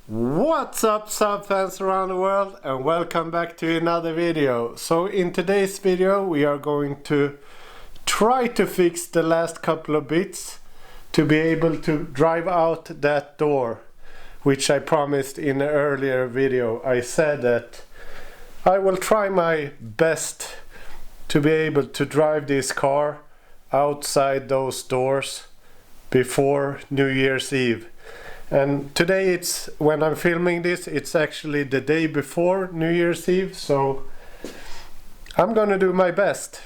What's up, Saab fans around the world, and welcome back to another video. So in today's video we are going to try to fix the last couple of bits to be able to drive out that door, which I promised in an earlier video. I said that I will try my best to be able to drive this car outside those doors before New Year's Eve. And today, it's when I'm filming this, it's actually the day before New Year's Eve, so I'm gonna do my best.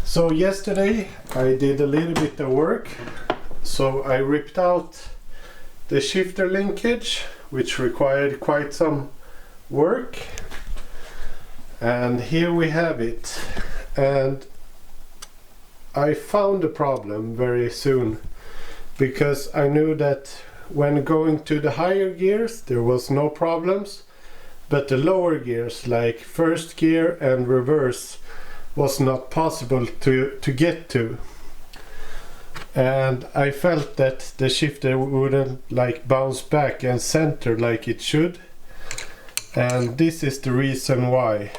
So yesterday I did a little bit of work. So I ripped out the shifter linkage, which required quite some work, and here we have it. And I found a problem very soon, because I knew that when going to the higher gears there was no problems, but the lower gears like first gear and reverse was not possible to get to. And I felt that the shifter wouldn't like bounce back and center like it should, and this is the reason why.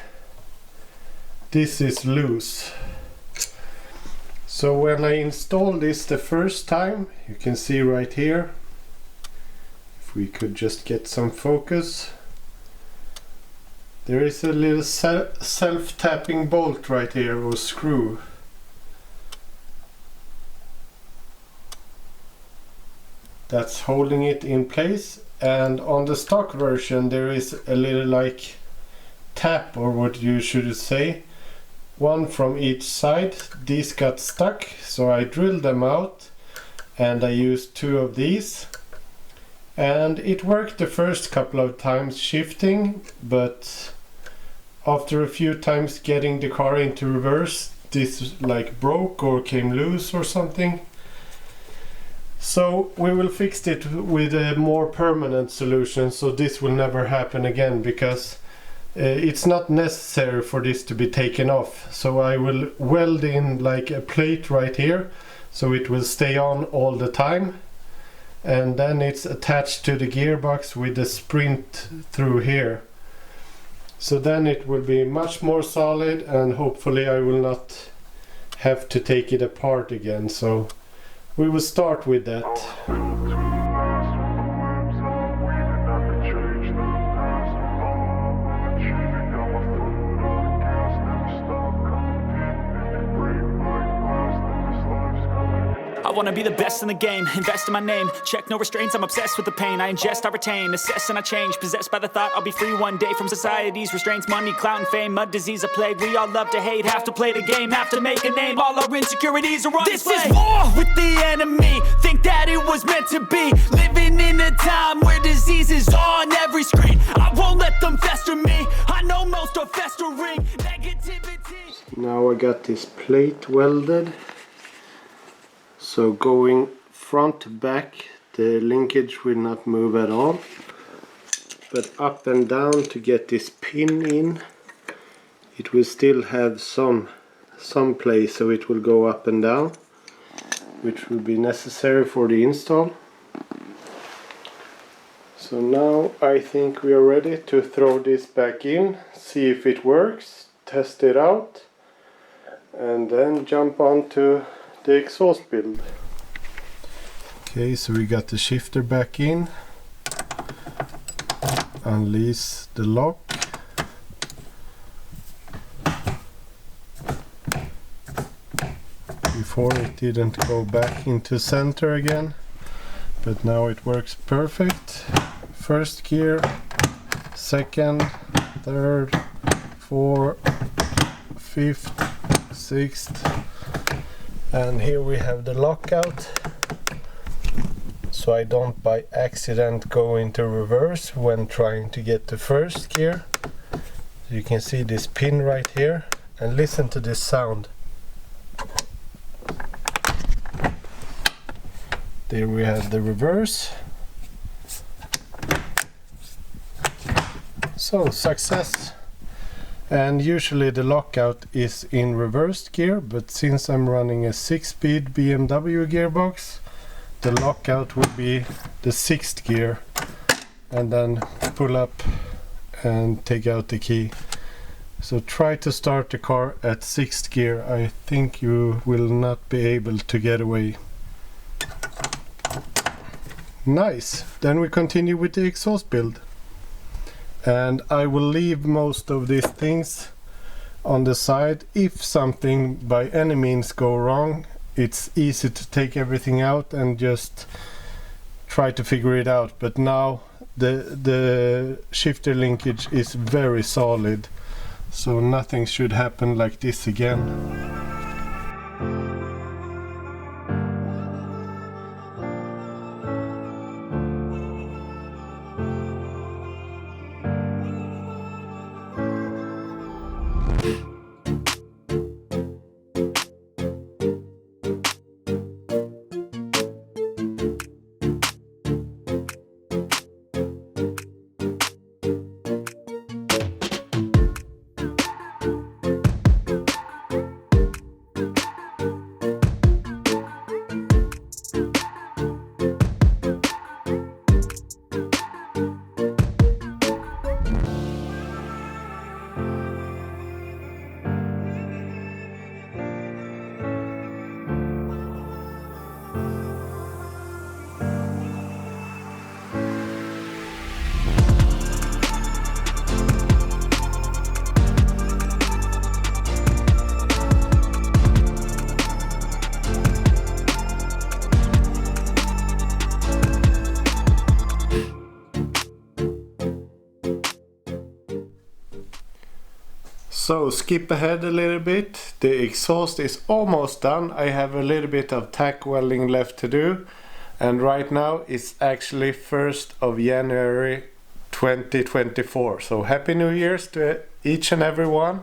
This is loose. So when I installed this the first time, you can see right here, if we could just get some focus, there is a little self-tapping bolt right here, or screw. That's holding it in place, and on the stock version there is a little like tap, or what you should say, one from each side. These got stuck, so I drilled them out and I used two of these, and it worked the first couple of times shifting, but after a few times getting the car into reverse, this like broke or came loose or something. So we will fix it with a more permanent solution, so this will never happen again, because it's not necessary for this to be taken off. So I will weld in like a plate right here, so it will stay on all the time, and then it's attached to the gearbox with a sprint through here. So then it will be much more solid, and hopefully I will not have to take it apart again. So we will start with that. I wanna be the best in the game, invest in my name, check no restraints, I'm obsessed with the pain. I ingest, I retain, assess and I change, possessed by the thought I'll be free one day from society's restraints. Money, clout and fame, mud, disease, a plague. We all love to hate, have to play the game, have to make a name. All our insecurities are on display. This is war with the enemy, think that it was meant to be. Living in a time where disease is on every screen. I won't let them fester me, I know most are festering negativity. Now I got this plate welded. So going front to back, the linkage will not move at all, but up and down to get this pin in, it will still have some place, so it will go up and down, which will be necessary for the install. So now I think we are ready to throw this back in, see if it works, test it out, and then jump on to the exhaust build. Okay, so we got the shifter back in. Unleash the lock. Before it didn't go back into center again, but now it works perfect. First gear, second, third, fourth, fifth, sixth. And here we have the lockout, so I don't by accident go into reverse when trying to get the first gear. You can see this pin right here, and listen to this sound. There we have the reverse. So success. And usually the lockout is in reversed gear, but since I'm running a 6-speed BMW gearbox, the lockout will be the 6th gear and then pull up and take out the key. So try to start the car at 6th gear. I think you will not be able to get away. Nice. Then we continue with the exhaust build. And I will leave most of these things on the side. If something by any means go wrong, it's easy to take everything out and just try to figure it out. But now the shifter linkage is very solid, so nothing should happen like this again. So skip ahead a little bit. The exhaust is almost done. I have a little bit of tack welding left to do, and right now it's actually 1st of January 2024. So happy New Year's to each and every one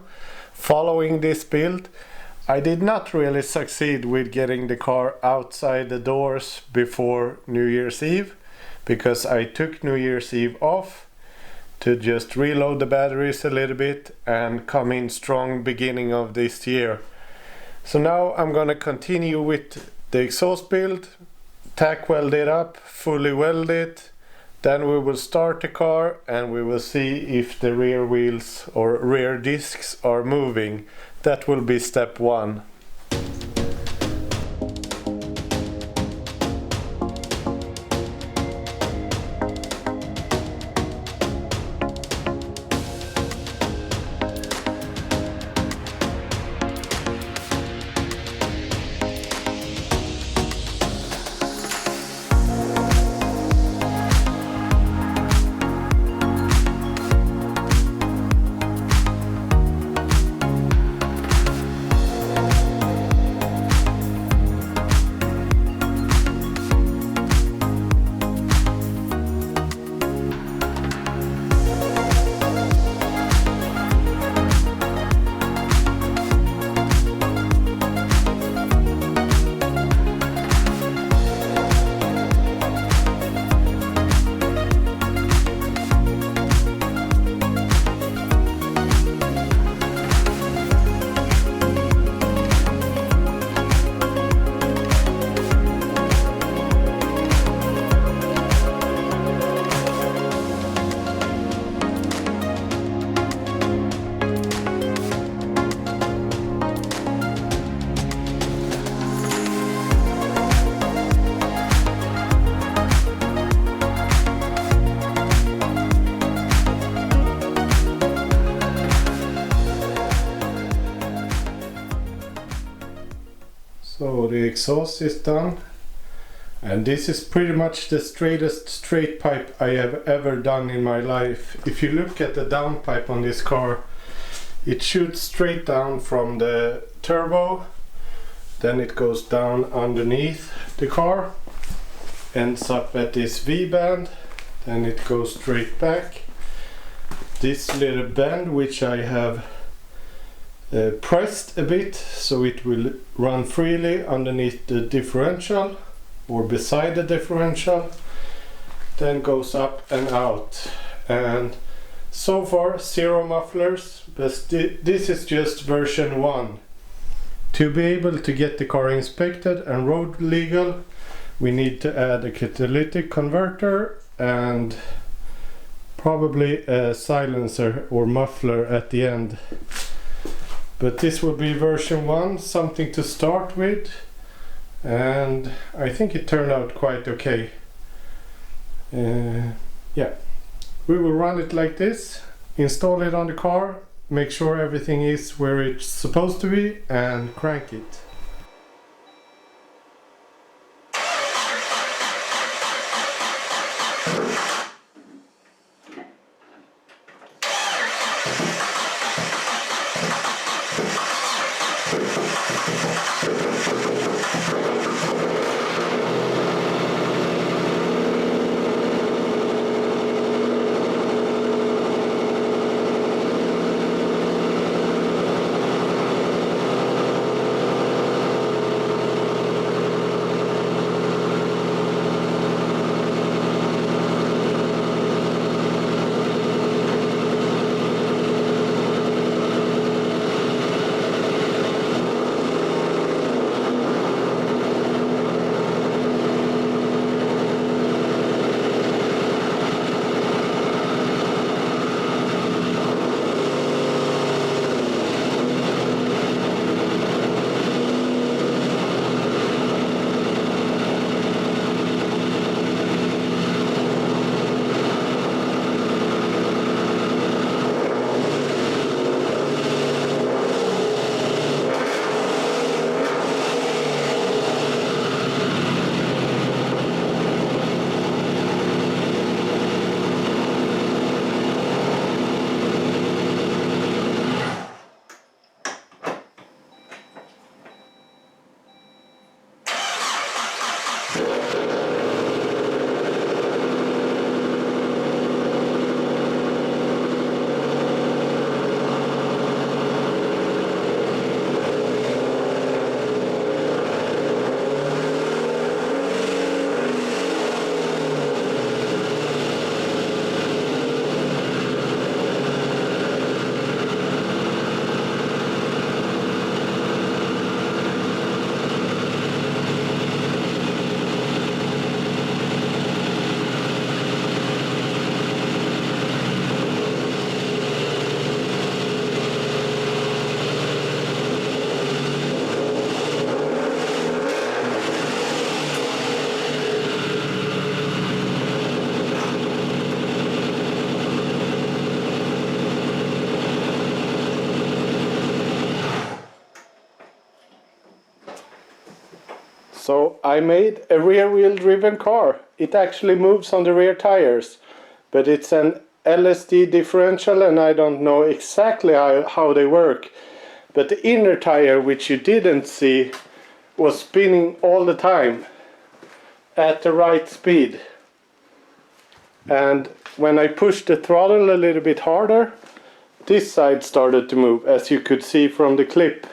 following this build. I did not really succeed with getting the car outside the doors before New Year's Eve, because I took New Year's Eve off to just reload the batteries a little bit and come in strong beginning of this year. So now I'm gonna continue with the exhaust build, tack weld it up, fully weld it, then we will start the car and we will see if the rear wheels or rear discs are moving. That will be step 1. So the exhaust is done, and this is pretty much the straightest straight pipe I have ever done in my life. If you look at the downpipe on this car, it shoots straight down from the turbo, then it goes down underneath the car, ends up at this V-band, then it goes straight back. This little bend which I have pressed a bit so it will run freely underneath the differential or beside the differential, then goes up and out. And so far 0 mufflers, but this is just version 1. To be able to get the car inspected and road legal, we need to add a catalytic converter and probably a silencer or muffler at the end. But this will be version 1, something to start with, and I think it turned out quite okay. Yeah, we will run it like this, install it on the car, make sure everything is where it's supposed to be, and crank it. So I made a rear-wheel driven car. It actually moves on the rear tires, but it's an LSD differential and I don't know exactly how they work. But the inner tire, which you didn't see, was spinning all the time at the right speed. And when I pushed the throttle a little bit harder, this side started to move, as you could see from the clip.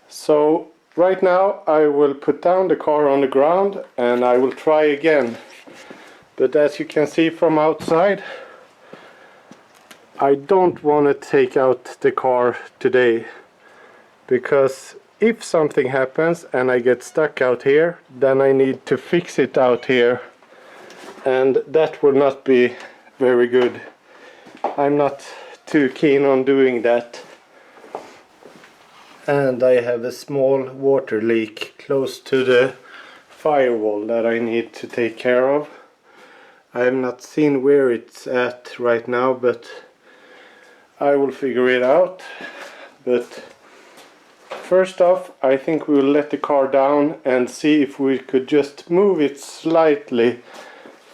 So right now I will put down the car on the ground and I will try again. But as you can see from outside, I don't want to take out the car today, because if something happens and I get stuck out here, then I need to fix it out here, and that will not be very good. I'm not too keen on doing that. And I have a small water leak close to the firewall that I need to take care of. I have not seen where it's at right now, but I will figure it out. But first off, I think we will let the car down and see if we could just move it slightly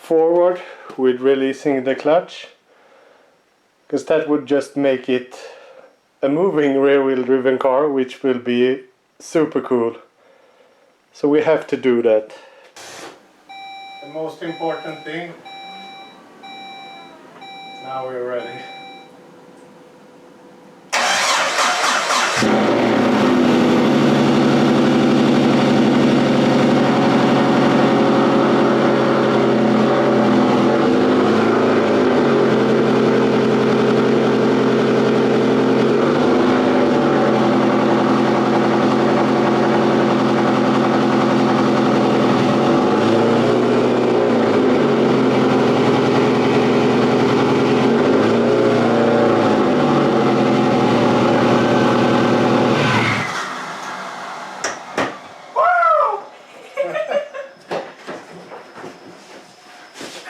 forward with releasing the clutch, because that would just make it a moving rear-wheel driven car, which will be super cool. So we have to do that. The most important thing, now we're ready.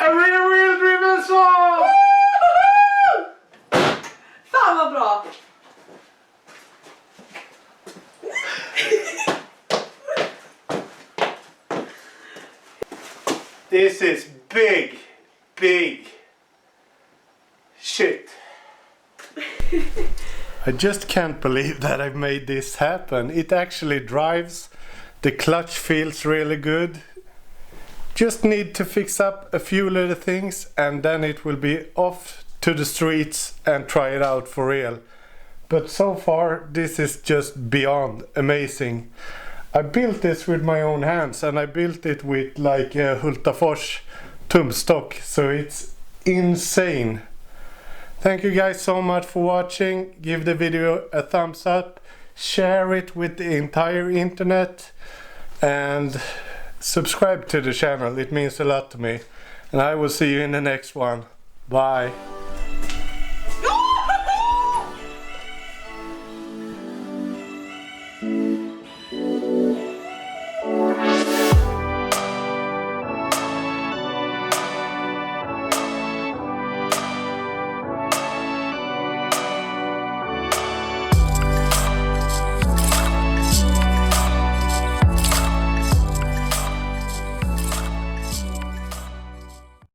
A rear-wheel driven Saab! Fan vad bra! This is big shit. I just can't believe that I've made this happen. It actually drives. The clutch feels really good. Just need to fix up a few little things and then it will be off to the streets and try it out for real. But so far this is just beyond amazing. I built this with my own hands and I built it with like a Hultafors tumstock, so it's insane. Thank you guys so much for watching. Give the video a thumbs up, share it with the entire internet and subscribe to the channel. It means a lot to me. And I will see you in the next one. Bye.